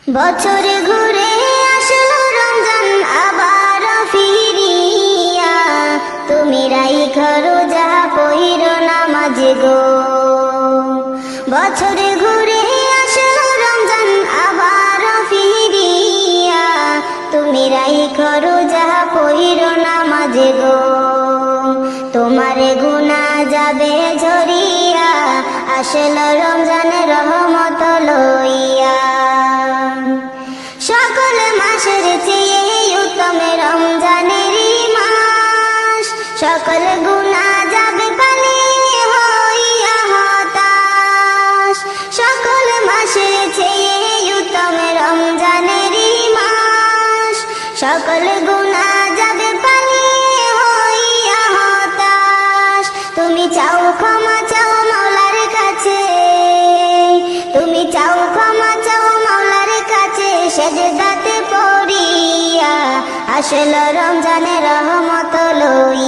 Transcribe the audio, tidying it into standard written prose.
বছর ঘুরে আসলো রমজান আবার ফিরিয়া, তুমি রাইখা রোজা পইরো নামাজ গো। বছর ঘুরে আসলো রমজান আবার ফিরিয়া, তুমি রাইখা রোজা পইরো নামাজ গো। তোমার গুনাহ যাবে ঝরিয়া, আসলো রমজানের রহমত লইয়া। সকল মাসের চেয়ে উত্তম রমজানেরই মাস, সকল গুনাহ যাবে পালিয়ে হইয়া হতাশ। সকল মাসের চেয়ে উত্তম রমজানেরই মাস, সকল গুনাহ যাবে পালিয়ে হইয়া হতাশ। তুমি চাও ক্ষমা চাও মাওলার কাছে, তুমি চাও ক্ষমা চাও মাওলার কাছে, সেজদাতে পড়িয়া আসলো রমজানের রহমত লইয়া।